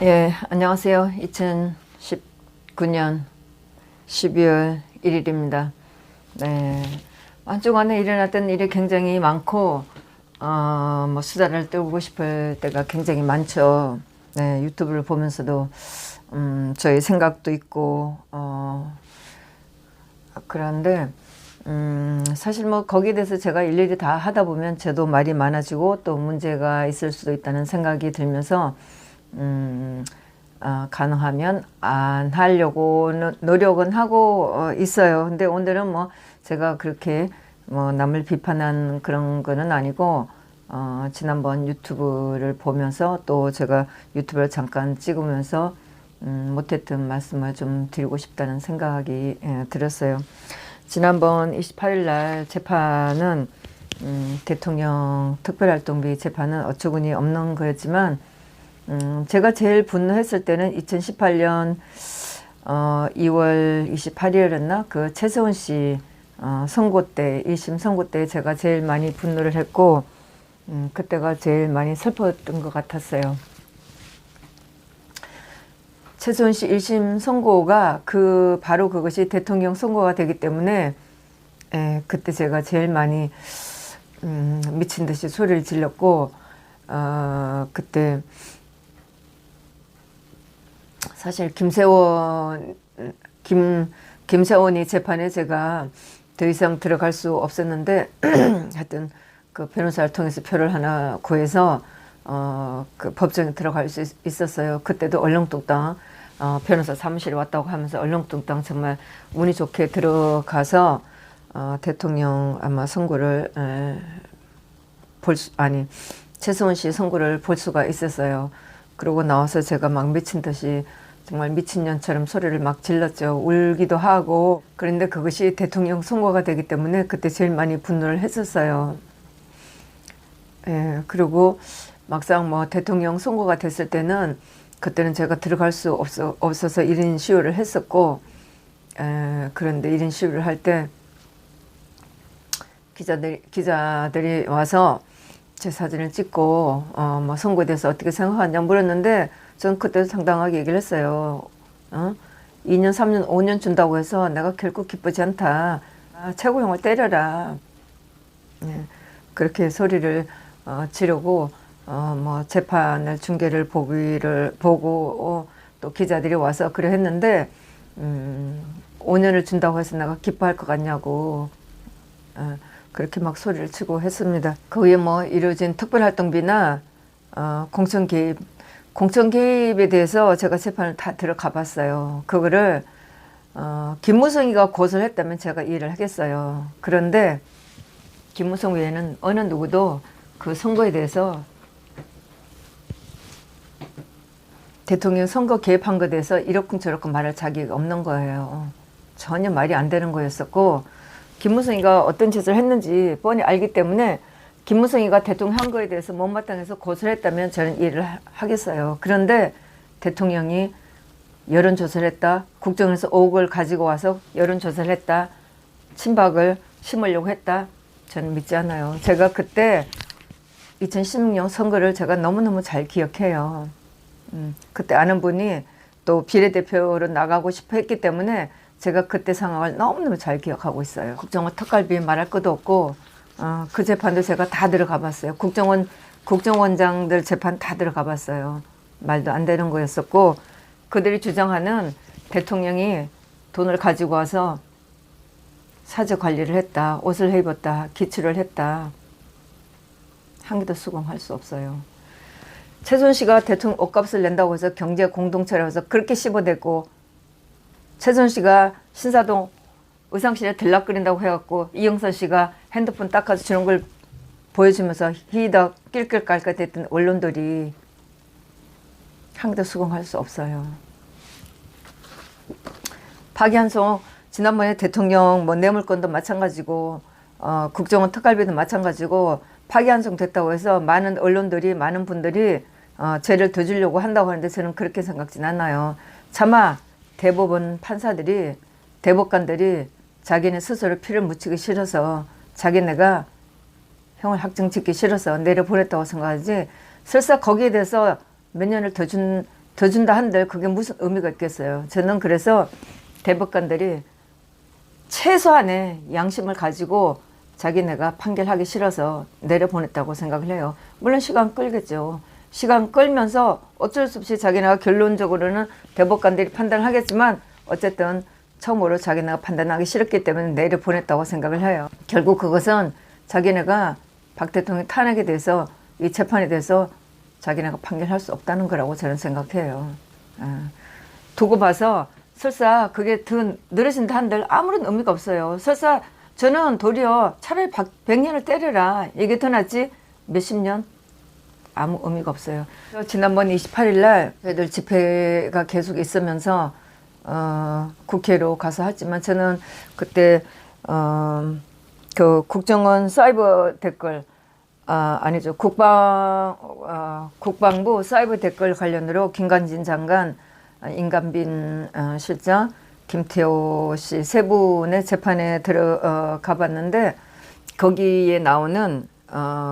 예, 안녕하세요. 2019년 12월 1일입니다. 네. 한 주간에 일어났던 일이 굉장히 많고, 뭐, 수다를 떨고 싶을 때가 굉장히 많죠. 네, 유튜브를 보면서도, 저희 생각도 있고, 그런데, 사실 뭐, 거기에 대해서 제가 일일이 다 하다 보면 저도 말이 많아지고 또 문제가 있을 수도 있다는 생각이 들면서, 가능하면 안 하려고 노력은 하고 있어요. 근데 오늘은 뭐 제가 그렇게 뭐 남을 비판한 그런 거는 아니고, 지난번 유튜브를 보면서 또 제가 유튜브를 잠깐 찍으면서 못했던 말씀을 좀 드리고 싶다는 생각이 들었어요. 지난번 28일 날 재판은 대통령 특별활동비 재판은 어처구니 없는 거였지만, 제가 제일 분노했을 때는 2018년 2월 28일이었나? 그 최세원 씨 선고 때, 1심 선고 때 제가 제일 많이 분노를 했고, 그때가 제일 많이 슬펐던 것 같았어요. 최세원 씨 1심 선고가 바로 그것이 대통령 선고가 되기 때문에, 그때 제가 제일 많이 미친 듯이 소리를 질렀고, 그때 사실 김세원이 재판에 제가 더 이상 들어갈 수 없었는데, 하여튼 그 변호사를 통해서 표를 하나 구해서 그 법정에 들어갈 수 있었어요. 그때도 얼렁뚱땅 변호사 사무실에 왔다고 하면서 얼렁뚱땅 정말 운이 좋게 들어가서 대통령 아마 선고를 최세원 씨 선고를 볼 수가 있었어요. 그러고 나와서 제가 막 미친 듯이 정말 미친년처럼 소리를 막 질렀죠. 울기도 하고. 그런데 그것이 대통령 선거가 되기 때문에 그때 제일 많이 분노를 했었어요. 예, 그리고 막상 뭐 대통령 선거가 됐을 때는 그때는 제가 들어갈 수 없어서 1인 시위를 했었고, 그런데 1인 시위를 할 때 기자들이 와서 제 사진을 찍고 뭐 선거에 대해서 어떻게 생각하냐 물었는데, 전 그때 상당하게 얘기를 했어요. 2년, 3년, 5년 준다고 해서 내가 결코 기쁘지 않다. 최고형을 때려라. 네, 그렇게 소리를 지르고 뭐 재판을 중계를 보고 또 기자들이 와서 그래 했는데, 5년을 준다고 해서 내가 기뻐할 것 같냐고. 그렇게 막 소리를 치고 했습니다. 그 후에 뭐 이루어진 특별활동비나 공천 개입에 대해서 제가 재판을 다 들어가 봤어요. 그거를 김무성이가 고소를 했다면 제가 이해를 하겠어요. 그런데 김무성 외에는 어느 누구도 그 선거에 대해서, 대통령 선거 개입한 것에 대해서 이렇쿵저렇쿵 말할 자격이 없는 거예요. 전혀 말이 안 되는 거였었고, 김무성이가 어떤 짓을 했는지 뻔히 알기 때문에 김무성이가 대통령 한 거에 대해서 못마땅해서 고소를 했다면 저는 이해를 하겠어요. 그런데 대통령이 여론조사를 했다, 국정에서 5억을 가지고 와서 여론조사를 했다, 친박을 심으려고 했다, 저는 믿지 않아요. 제가 그때 2016년 선거를 제가 너무너무 잘 기억해요. 그때 아는 분이 또 비례대표로 나가고 싶어 했기 때문에 제가 그때 상황을 너무너무 잘 기억하고 있어요. 국정원 특갈비 말할 것도 없고, 그 재판도 제가 다 들어가 봤어요. 국정원장들 재판 다 들어가 봤어요. 말도 안 되는 거였었고, 그들이 주장하는 대통령이 돈을 가지고 와서 사저 관리를 했다, 옷을 입었다, 기출을 했다, 한 개도 수긍할 수 없어요. 최순 씨가 대통령 옷값을 낸다고 해서 경제 공동체라고 해서 그렇게 씹어댔고, 최순 씨가 신사동 의상실에 들락거린다고 해갖고 이영선 씨가 핸드폰 닦아서 주는 걸 보여주면서 히다 낄낄깔깔댔던 언론들이 한 개도 수긍할 수 없어요. 박연송 지난번에 대통령 뭐 뇌물건도 마찬가지고, 국정원 특갈비도 마찬가지고, 파기환송 됐다고 해서 많은 언론들이, 많은 분들이 죄를 더 주려고 한다고 하는데 저는 그렇게 생각진 않아요. 차마 대법원 판사들이, 대법관들이 자기네 스스로 피를 묻히기 싫어서, 자기네가 형을 확정짓기 싫어서 내려보냈다고 생각하지, 설사 거기에 대해서 몇 년을 더 준 더 준다 한들 그게 무슨 의미가 있겠어요. 저는 그래서 대법관들이 최소한의 양심을 가지고 자기네가 판결하기 싫어서 내려보냈다고 생각을 해요. 물론 시간 끌겠죠. 시간 끌면서 어쩔 수 없이 자기네가 결론적으로는 대법관들이 판단하겠지만 어쨌든 처음으로 자기네가 판단하기 싫었기 때문에 내려보냈다고 생각을 해요. 결국 그것은 자기네가 박 대통령 탄핵에 대해서 이 재판에 대해서 자기네가 판결할 수 없다는 거라고 저는 생각해요. 두고 봐서 설사 그게 더 늘어진다 한들 아무런 의미가 없어요. 설사 저는 도리어 차라리 100년을 때려라 이게 더 낫지 몇십 년 아무 의미가 없어요. 지난번 28일 날 저희들 집회가 계속 있으면서 국회로 가서 했지만 저는 그때 그 국정원 사이버 댓글 아니죠 국방부 사이버 댓글 관련으로 김관진 장관, 임관빈 실장, 김태호 씨 세 분의 재판에 들어가 봤는데 거기에 나오는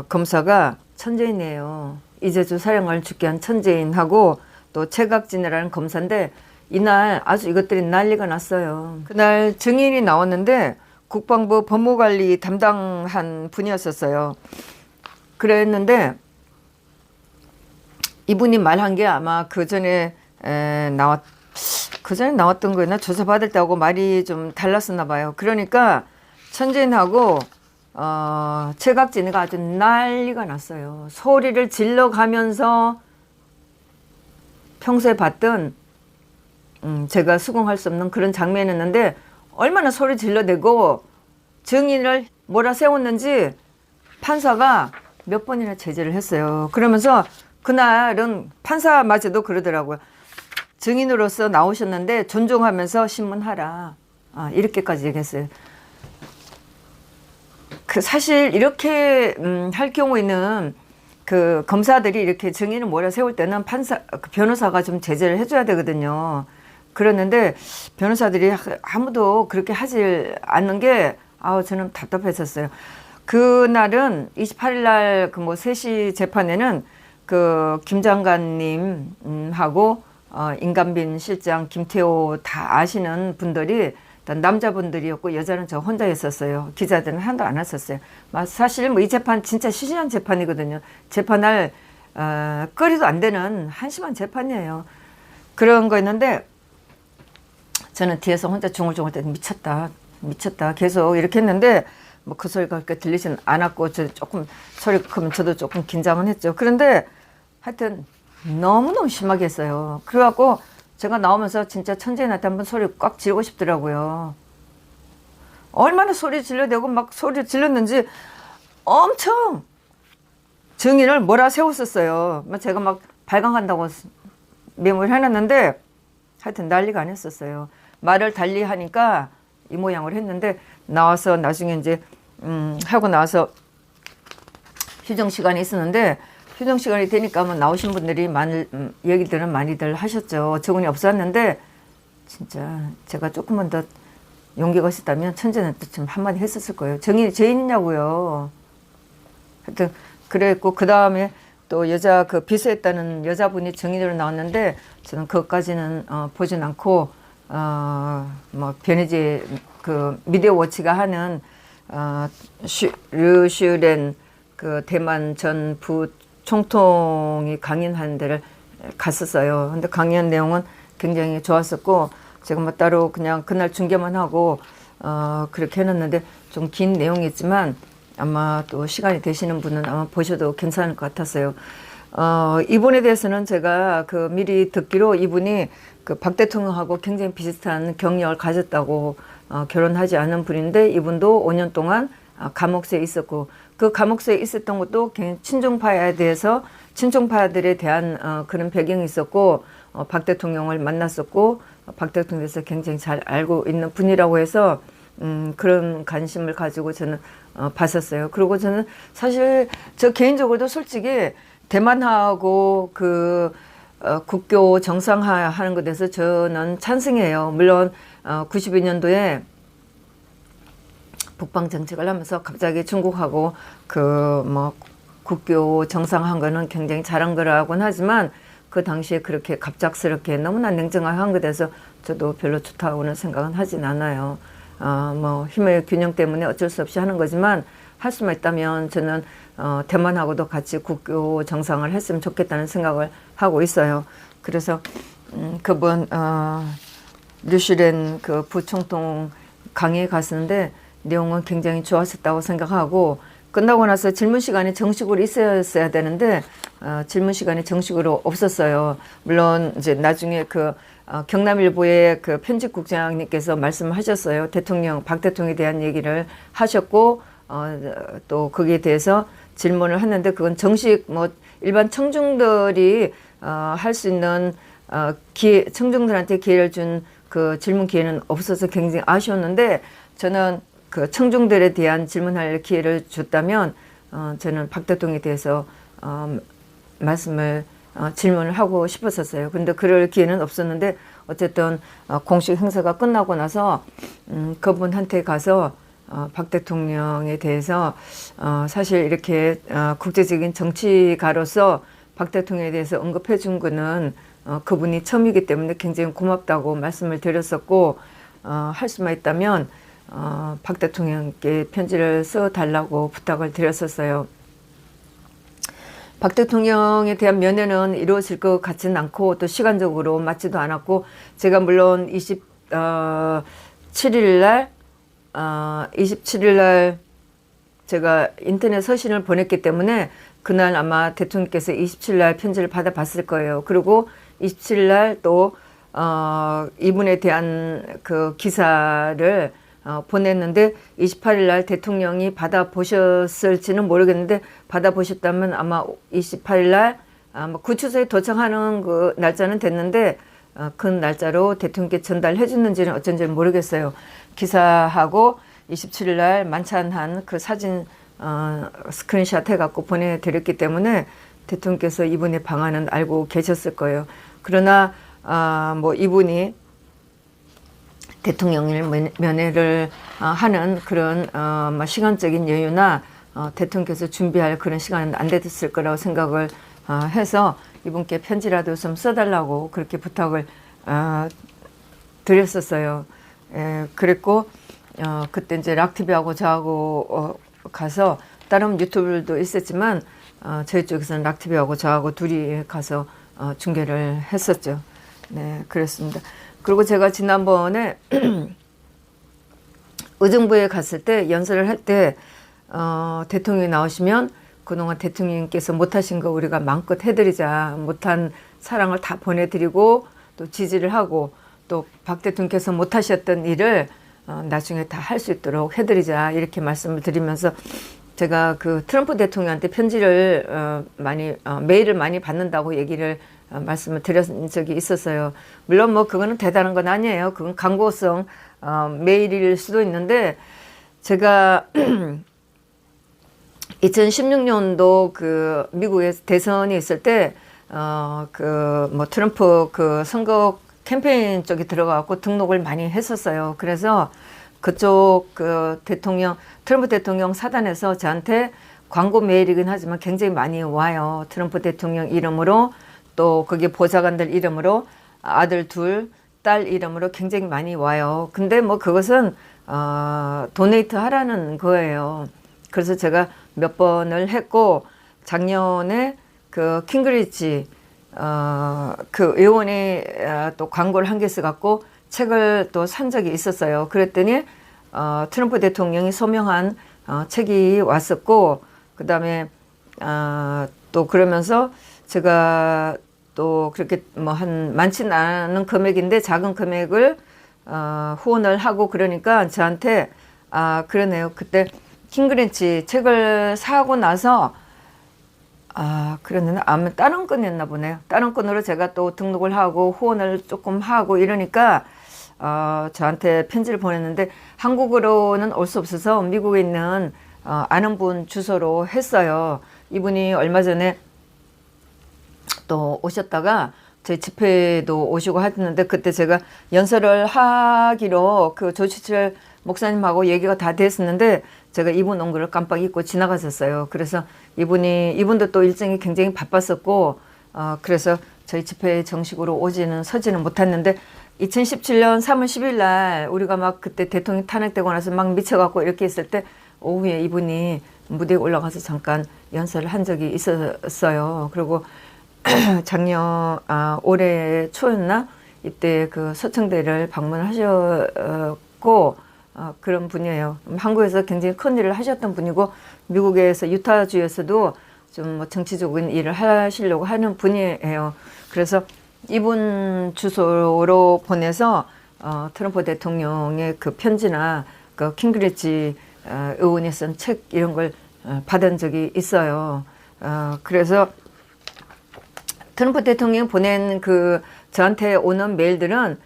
검사가 천재인이에요. 이재주 사령관을 죽게 한 천재인하고 또 최각진이라는 검사인데 이날 아주 이것들이 난리가 났어요. 그날 증인이 나왔는데 국방부 법무관리 담당한 분이었었어요. 그랬는데 이분이 말한 게 아마 그 전에 나왔던 거였나 조사받을 때하고 말이 좀 달랐었나 봐요. 그러니까 천재인하고 최각진이가 아주 난리가 났어요. 소리를 질러가면서 평소에 봤던 제가 수긍할 수 없는 그런 장면이었는데 얼마나 소리 질러대고 증인을 몰아세웠는지 판사가 몇 번이나 제재를 했어요. 그러면서 그날은 판사마저도 그러더라고요. 증인으로서 나오셨는데 존중하면서 신문하라. 이렇게까지 얘기했어요. 그 사실 이렇게 할 경우에는 그 검사들이 이렇게 증인을 몰아세울 때는 그 변호사가 좀 제재를 해줘야 되거든요. 그랬는데 변호사들이 아무도 그렇게 하질 않는 게 저는 답답했었어요. 그날은 28일 날 그 뭐 3시 재판에는 그 김 장관님 하고 임관빈 실장, 김태호 다 아시는 분들이 남자분들이었고 여자는 저 혼자였었어요. 기자들은 하나도 안 왔었어요. 사실 뭐 이 재판 진짜 시시한 재판이거든요. 재판할 거리도 안 되는 한심한 재판이에요. 그런 거였는데 저는 뒤에서 혼자 중얼중얼 때 미쳤다 계속 이렇게 했는데 뭐 그 소리가 그렇게 들리진 않았고 저 조금 소리 크면 저도 조금 긴장은 했죠. 그런데 하여튼 너무너무 심하게 했어요. 그래갖고 제가 나오면서 진짜 천재한테 한번 소리 꽉 지르고 싶더라고요. 얼마나 소리 질러대고 막 소리 질렀는지 엄청 증인을 몰아세웠었어요. 제가 막 발광한다고 메모를 해놨는데 하여튼 난리가 아니었었어요. 말을 달리 하니까 이 모양으로 했는데 나와서 나중에 이제 하고 나와서 휴정 시간이 있었는데 휴정 시간이 되니까 뭐 나오신 분들이 얘기들은 많이들 하셨죠. 적응이 없었는데 진짜 제가 조금만 더 용기가 있었다면 천재한테 좀 한마디 했었을 거예요. 증인이 죄인이냐고요. 하여튼 그랬고 그 다음에 또 여자 그 비서했다는 여자분이 증인으로 나왔는데 저는 그것까지는 보진 않고 뭐 변희재 그 미디어 워치가 하는 류슈렌 그 대만 전 부총통이 강연하는 데를 갔었어요. 근데 강연 내용은 굉장히 좋았었고 제가 뭐 따로 그냥 그날 중계만 하고 그렇게 해놨는데 좀 긴 내용이지만 아마 또 시간이 되시는 분은 아마 보셔도 괜찮을 것 같았어요. 이분에 대해서는 제가 그 미리 듣기로 이분이 그 박 대통령하고 굉장히 비슷한 경력을 가졌다고 결혼하지 않은 분인데 이분도 5년 동안 감옥에 있었고 그 감옥에 있었던 것도 친중파에 대해서 친중파들에 대한 그런 배경이 있었고 박 대통령을 만났었고 박 대통령에서 굉장히 잘 알고 있는 분이라고 해서 그런 관심을 가지고 저는 봤었어요. 그리고 저는 사실 저 개인적으로도 솔직히 대만하고 그 국교 정상화하는 것에 대해서 저는 찬성해요. 물론 92년도에 북방 정책을 하면서 갑자기 중국하고 그 뭐 국교 정상화한 거는 굉장히 잘한 거라고는 하지만 그 당시에 그렇게 갑작스럽게 너무나 냉정하게 한 것에 대해서 저도 별로 좋다고는 생각은 하진 않아요. 뭐 힘의 균형 때문에 어쩔 수 없이 하는 거지만 할 수만 있다면 저는 대만하고도 같이 국교 정상을 했으면 좋겠다는 생각을 하고 있어요. 그래서 그분 류슈렌 그 부총통 강의에 갔었는데 내용은 굉장히 좋았었다고 생각하고, 끝나고 나서 질문 시간이 정식으로 있었어야 되는데 질문 시간이 정식으로 없었어요. 물론 이제 나중에 그 경남일보의 그 편집국장님께서 말씀하셨어요. 박 대통령에 대한 얘기를 하셨고 또 거기에 대해서 질문을 했는데 그건 정식 뭐 일반 청중들이 할 수 있는 청중들한테 기회를 준 그 질문 기회는 없어서 굉장히 아쉬웠는데, 저는 그 청중들에 대한 질문할 기회를 줬다면 저는 박 대통령에 대해서 질문을 하고 싶었었어요. 근데 그럴 기회는 없었는데 어쨌든 공식 행사가 끝나고 나서 그분한테 가서 박 대통령에 대해서 사실 이렇게 국제적인 정치가로서 박 대통령에 대해서 언급해 준 거는 그분이 처음이기 때문에 굉장히 고맙다고 말씀을 드렸었고, 할 수만 있다면 박 대통령께 편지를 써달라고 부탁을 드렸었어요. 박 대통령에 대한 면회는 이루어질 것 같지는 않고 또 시간적으로 맞지도 않았고, 제가 물론 27일 날 제가 인터넷 서신을 보냈기 때문에 그날 아마 대통령께서 27일 날 편지를 받아봤을 거예요. 그리고 27일 날 또 이분에 대한 그 기사를 보냈는데 28일 날 대통령이 받아보셨을지는 모르겠는데 받아보셨다면 아마 28일 날 구치소에 도착하는 그 날짜는 됐는데 그 날짜로 대통령께 전달해 줬는지는 어쩐지는 모르겠어요. 기사하고 27일 날 만찬한 그 사진 스크린샷 해갖고 보내드렸기 때문에 대통령께서 이분의 방안은 알고 계셨을 거예요. 그러나 뭐 이분이 대통령을 면회를 하는 그런 시간적인 여유나 대통령께서 준비할 그런 시간은 안 됐을 거라고 생각을 해서 이분께 편지라도 좀 써달라고 그렇게 부탁을 드렸었어요. 그랬고 그때 이제 락TV하고 저하고 가서 다른 유튜브들도 있었지만 저희 쪽에서는 락TV하고 저하고 둘이 가서 중계를 했었죠. 네, 그렇습니다. 그리고 제가 지난번에 의정부에 갔을 때 연설을 할 때 대통령이 나오시면 그동안 대통령님께서 못하신 거 우리가 마음껏 해드리자, 못한 사랑을 다 보내드리고 또 지지를 하고 또 박 대통령께서 못하셨던 일을 나중에 다 할 수 있도록 해드리자, 이렇게 말씀을 드리면서 제가 그 트럼프 대통령한테 편지를 메일을 많이 받는다고 얘기를 말씀을 드린 적이 있었어요. 물론 뭐 그거는 대단한 건 아니에요. 그건 광고성 메일일 수도 있는데, 제가 2016년도 그 미국에서 대선이 있을 때 그 뭐 트럼프 그 선거 캠페인 쪽에 들어가고 등록을 많이 했었어요. 그래서 그쪽 그 트럼프 대통령 사단에서 저한테 광고 메일이긴 하지만 굉장히 많이 와요. 트럼프 대통령 이름으로, 또 거기 보좌관들 이름으로, 아들 둘, 딸 이름으로 굉장히 많이 와요. 근데 뭐 그것은 도네이트 하라는 거예요. 그래서 제가 몇 번을 했고, 작년에 그 킹그리치 그 의원이 또 광고를 한 개 써갖고 책을 또 산 적이 있었어요. 그랬더니 트럼프 대통령이 서명한 책이 왔었고, 그 다음에 또 그러면서 제가 또 그렇게 뭐 많지는 않은 금액인데 작은 금액을 후원을 하고, 그러니까 저한테 그러네요. 그때 킹그린치 책을 사고 나서 그러네. 아마 다른 건이었나 보네요. 다른 건으로 제가 또 등록을 하고 후원을 조금 하고 이러니까 저한테 편지를 보냈는데, 한국으로는 올 수 없어서 미국에 있는 아는 분 주소로 했어요. 이분이 얼마 전에 또 오셨다가 저희 집회도 오시고 하셨는데, 그때 제가 연설을 하기로 그 조치철 목사님하고 얘기가 다 됐었는데 제가 이분 온 거를 깜빡 잊고 지나갔었어요. 그래서 이분도 또 일정이 굉장히 바빴었고 그래서 저희 집회에 정식으로 서지는 못했는데 2017년 3월 10일 날 우리가 막 그때 대통령 탄핵되고 나서 막 미쳐갖고 이렇게 있을 때 오후에 이분이 무대에 올라가서 잠깐 연설을 한 적이 있었어요. 그리고 올해 초였나? 이때 그 서청대를 방문하셨고, 그런 분이에요. 한국에서 굉장히 큰 일을 하셨던 분이고, 미국에서 유타주에서도 좀 뭐 정치적인 일을 하시려고 하는 분이에요. 그래서 이분 주소로 보내서, 트럼프 대통령의 그 편지나 그 킹그리치 의원이 쓴 책 이런 걸 받은 적이 있어요. 그래서 트럼프 대통령이 보낸 그 저한테 오는 메일들은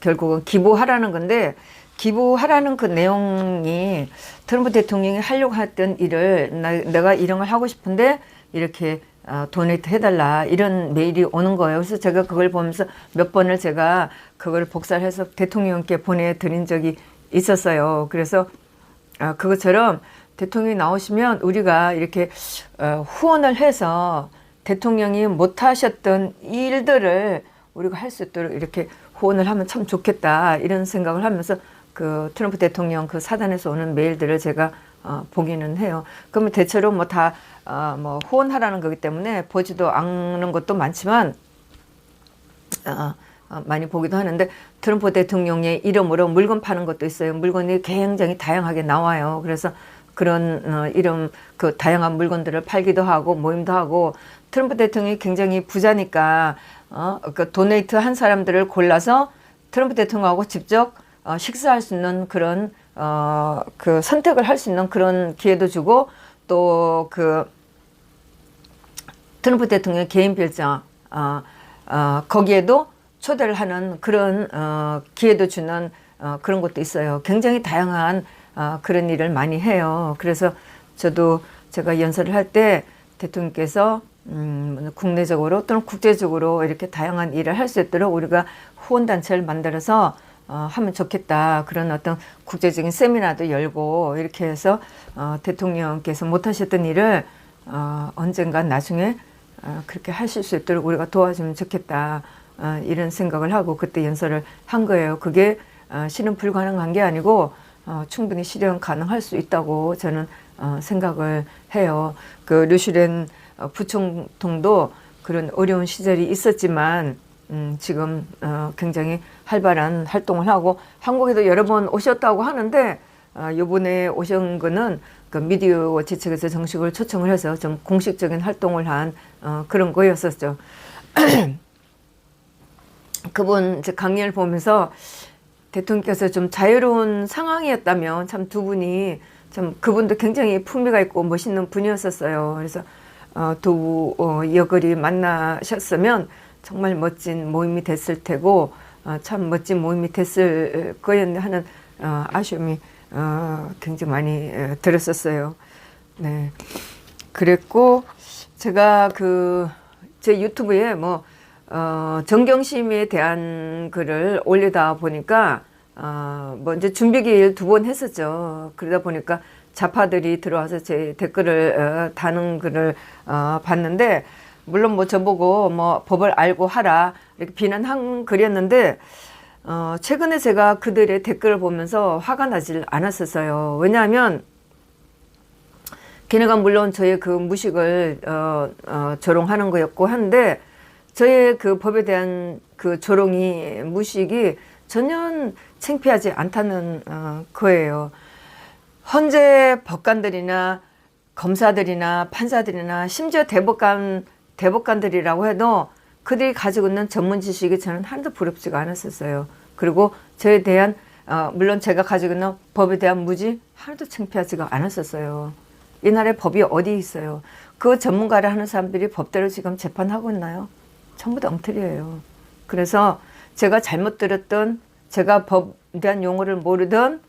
결국은 기부하라는 건데, 기부하라는 그 내용이 트럼프 대통령이 하려고 했던 일을 내가 이런 걸 하고 싶은데 이렇게 도네이트 해달라 이런 메일이 오는 거예요. 그래서 제가 그걸 보면서 몇 번을 제가 그걸 복사를 해서 대통령께 보내드린 적이 있었어요. 그래서 그것처럼 대통령이 나오시면 우리가 이렇게 후원을 해서 대통령이 못하셨던 일들을 우리가 할 수 있도록 이렇게 후원을 하면 참 좋겠다 이런 생각을 하면서 그 트럼프 대통령 그 사단에서 오는 메일들을 제가 보기는 해요. 그러면 대체로 뭐 다 후원하라는 거기 때문에 보지도 않는 것도 많지만 많이 보기도 하는데, 트럼프 대통령의 이름으로 물건 파는 것도 있어요. 물건이 굉장히 다양하게 나와요. 그래서 그런 이름 그 다양한 물건들을 팔기도 하고 모임도 하고, 트럼프 대통령이 굉장히 부자니까 그 도네이트 한 사람들을 골라서 트럼프 대통령하고 직접 식사할 수 있는 그런 그 선택을 할 수 있는 그런 기회도 주고, 또 그 트럼프 대통령의 개인 별장 거기에도 초대를 하는 그런 기회도 주는 그런 것도 있어요. 굉장히 다양한 그런 일을 많이 해요. 그래서 저도 제가 연설을 할 때 대통령께서 국내적으로 또는 국제적으로 이렇게 다양한 일을 할 수 있도록 우리가 후원단체를 만들어서 하면 좋겠다. 그런 어떤 국제적인 세미나도 열고 이렇게 해서 대통령께서 못하셨던 일을 언젠가 나중에 그렇게 하실 수 있도록 우리가 도와주면 좋겠다. 이런 생각을 하고 그때 연설을 한 거예요. 그게 실현 불가능한 게 아니고 충분히 실현 가능할 수 있다고 저는 생각을 해요. 그 류슈렌 부총통도 그런 어려운 시절이 있었지만 지금 굉장히 활발한 활동을 하고, 한국에도 여러 번 오셨다고 하는데 이번에 오신 거는 그 미디어 워치 측에서 정식으로 초청을 해서 좀 공식적인 활동을 한 그런 거였었죠. 그분 강연을 보면서 대통령께서 좀 자유로운 상황이었다면 참 두 분이 참 그분도 굉장히 품위가 있고 멋있는 분이었었어요. 그래서 두 여걸이 만나셨으면 정말 멋진 모임이 됐을 테고 참 멋진 모임이 됐을 거였네 하는 아쉬움이 굉장히 많이 들었었어요. 네, 그랬고 제가 제 유튜브에 정경심에 대한 글을 올리다 보니까 이제 준비기일 2번 했었죠. 그러다 보니까 좌파들이 들어와서 제 댓글을 다는 글을 봤는데, 물론 저보고 법을 알고 하라 이렇게 비난한 글이었는데, 최근에 제가 그들의 댓글을 보면서 화가 나질 않았었어요. 왜냐하면 걔네가 물론 저의 그 무식을 조롱하는 거였고 한데, 저의 그 법에 대한 그 조롱이 무식이 전혀 창피하지 않다는 거예요. 헌재 법관들이나 검사들이나 판사들이나 심지어 대법관들이라고 해도 그들이 가지고 있는 전문 지식이 저는 하나도 부럽지가 않았었어요. 그리고 저에 대한 물론 제가 가지고 있는 법에 대한 무지 하나도 창피하지가 않았었어요. 이 나라에 법이 어디 있어요? 그 전문가를 하는 사람들이 법대로 지금 재판하고 있나요? 전부 다 엉터리예요. 그래서 제가 잘못 들었던, 제가 법에 대한 용어를 모르던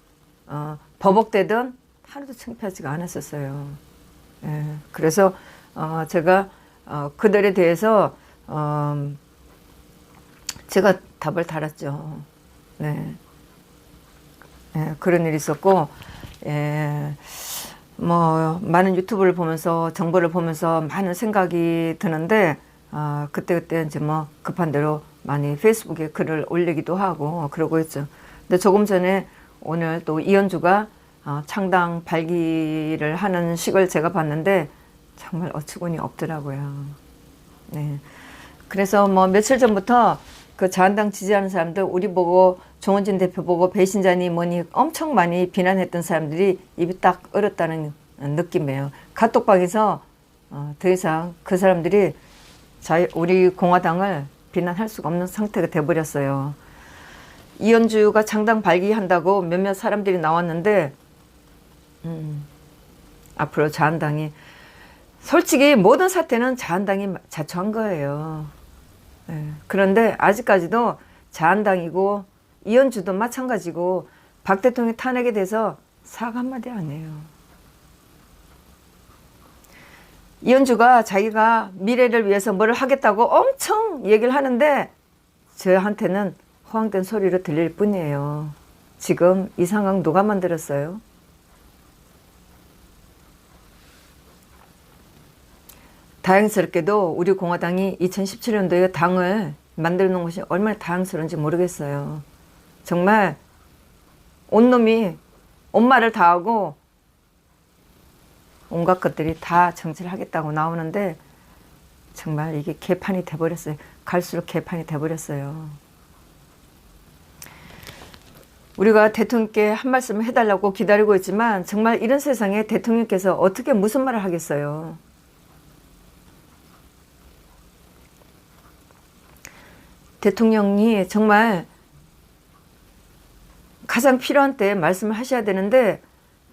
버벅대던 하나도 창피하지가 않았었어요. 예, 그래서 제가 그들에 대해서 제가 답을 달았죠. 네. 예, 그런 일이 있었고, 뭐 많은 유튜브를 보면서 정보를 보면서 많은 생각이 드는데 그때그때 이제 뭐 급한 대로 많이 페이스북에 글을 올리기도 하고 그러고 있죠. 근데 조금 전에 오늘 또 이현주가 창당 발기를 하는 식을 제가 봤는데 정말 어처구니 없더라고요. 네. 그래서 뭐 며칠 전부터 그 자한당 지지하는 사람들 우리 보고 정원진 대표 보고 배신자니 뭐니 엄청 많이 비난했던 사람들이 입이 딱 얼었다는 느낌이에요. 카톡방에서 더 이상 그 사람들이 우리 공화당을 비난할 수가 없는 상태가 돼버렸어요. 이현주가 창당 발기한다고 몇몇 사람들이 나왔는데 앞으로 자한당이 솔직히 모든 사태는 자한당이 자초한 거예요. 그런데 아직까지도 자한당이고 이현주도 마찬가지고 박 대통령이 탄핵에 대해서 사과 한마디 안 해요. 이현주가 자기가 미래를 위해서 뭐를 하겠다고 엄청 얘기를 하는데 저한테는 허황된 소리로 들릴 뿐이에요. 지금 이 상황 누가 만들었어요? 다행스럽게도 우리 공화당이 2017년도에 당을 만들어 놓은 것이 얼마나 다행스러운지 모르겠어요. 정말 온놈이 온말을 다 하고 온갖 것들이 다 정치를 하겠다고 나오는데 정말 이게 개판이 돼버렸어요. 갈수록 개판이 돼버렸어요. 우리가 대통령께 한 말씀 해달라고 기다리고 있지만 정말 이런 세상에 대통령께서 어떻게 무슨 말을 하겠어요. 대통령이 정말 가장 필요한 때 말씀을 하셔야 되는데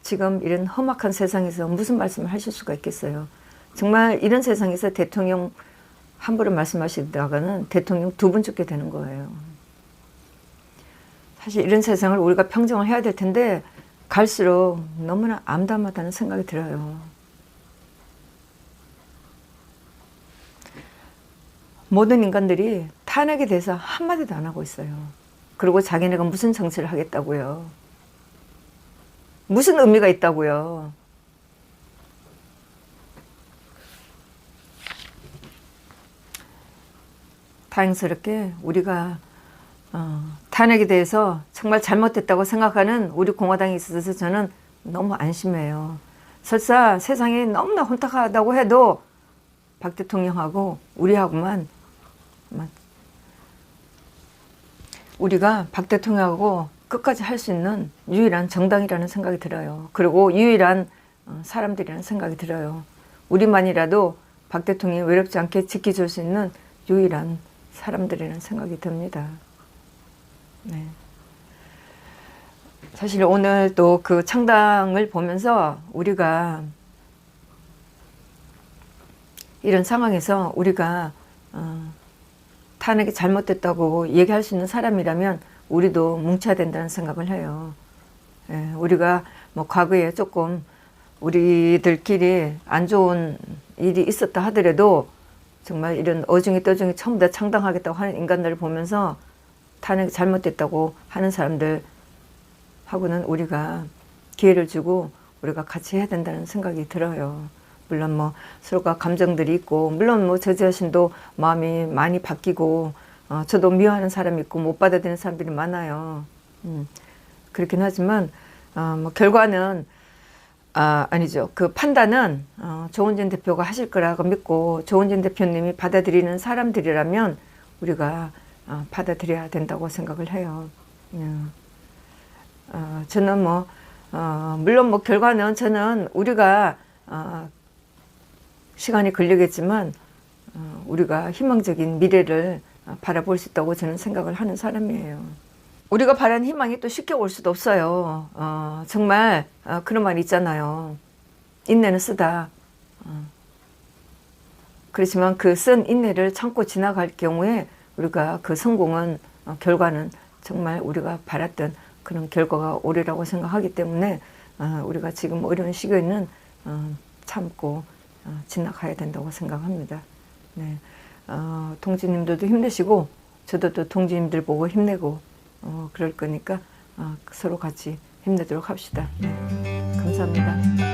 지금 이런 험악한 세상에서 무슨 말씀을 하실 수가 있겠어요. 정말 이런 세상에서 대통령 함부로 말씀하시다가는 대통령 두 분 죽게 되는 거예요. 사실 이런 세상을 우리가 평정을 해야 될 텐데 갈수록 너무나 암담하다는 생각이 들어요. 모든 인간들이 탄핵에 대해서 한마디도 안 하고 있어요. 그리고 자기네가 무슨 정치를 하겠다고요. 무슨 의미가 있다고요. 다행스럽게 우리가 탄핵에 대해서 정말 잘못됐다고 생각하는 우리 공화당에 있어서 저는 너무 안심해요. 설사 세상이 너무나 혼탁하다고 해도 박 대통령하고 우리하고만 우리가 박 대통령하고 끝까지 할 수 있는 유일한 정당이라는 생각이 들어요. 그리고 유일한 사람들이라는 생각이 들어요. 우리만이라도 박 대통령이 외롭지 않게 지켜줄 수 있는 유일한 사람들이라는 생각이 듭니다. 네. 사실 오늘 또 그 창당을 보면서 우리가 이런 상황에서 우리가 탄핵이 잘못됐다고 얘기할 수 있는 사람이라면 우리도 뭉쳐야 된다는 생각을 해요. 예, 우리가 뭐 과거에 조금 우리들끼리 안 좋은 일이 있었다 하더라도 정말 이런 어중이 떠중이 처음 다 창당하겠다고 하는 인간들을 보면서 탄핵이 잘못됐다고 하는 사람들 하고는 우리가 기회를 주고 우리가 같이 해야 된다는 생각이 들어요. 물론 뭐 서로가 감정들이 있고 물론 뭐 저 자신도 마음이 많이 바뀌고 저도 미워하는 사람이 있고 못 받아들이는 사람들이 많아요. 그렇긴 하지만 뭐 결과는 아니죠. 그 판단은 조은진 대표가 하실 거라고 믿고 조은진 대표님이 받아들이는 사람들이라면 우리가 받아들여야 된다고 생각을 해요. 저는 뭐 물론 뭐 결과는 저는 우리가 시간이 걸리겠지만 우리가 희망적인 미래를 바라볼 수 있다고 저는 생각을 하는 사람이에요. 우리가 바라는 희망이 또 쉽게 올 수도 없어요. 정말 그런 말 있잖아요. 인내는 쓰다. 그렇지만 그 쓴 인내를 참고 지나갈 경우에 우리가 그 성공은 결과는 정말 우리가 바랐던 그런 결과가 오리라고 생각하기 때문에 우리가 지금 어려운 시기에는 참고 지나가야 된다고 생각합니다. 네. 동지님들도 힘내시고 저도 또 동지님들 보고 힘내고 그럴 거니까 서로 같이 힘내도록 합시다. 네. 감사합니다.